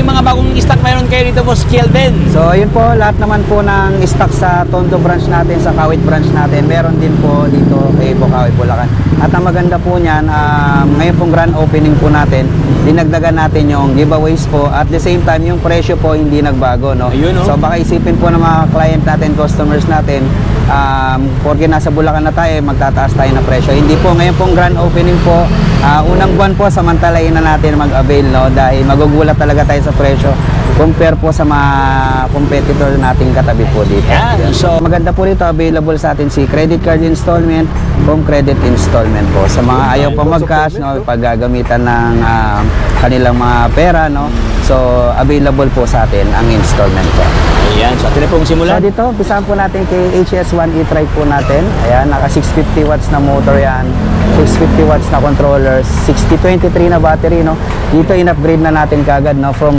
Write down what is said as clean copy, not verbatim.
yung mga bagong stock mayroon kayo dito, Boss Kelvin? So yun po, lahat naman po ng stock sa Tondo branch natin, sa Kawit branch natin, meron din po dito kay Bukawi, Bulacan. At ang maganda po niyan, ngayon pong grand opening po natin, dinagdagan natin yung giveaways po. At the same time, yung presyo po hindi nagbago, no? Ayun, no? So baka isipin po ng mga client natin, customers natin, porque nasa Bulacan na tayo, magtataas tayo na presyo. Hindi po, ngayon pong grand opening po, unang buwan po, samantalayin na natin mag-avail, no? Dahil magugulat talaga tayo sa presyo compare po sa mga competitor nating katabi po dito. Yeah, so maganda po dito, available sa atin si credit card installment, home credit installment po. Sa mga ayaw pa mag-cash, no, pag gagamitan ng kanilang mga pera, no, so available po sa atin ang installment po. Ayan, so atin na pong simulan. So dito, pisahan po natin kay HS1 e-trike po natin. Ayan, naka 650 watts na motor yan, 650 watts na controller, 6023 na battery, no. Dito in-upgrade na natin kagad, no, from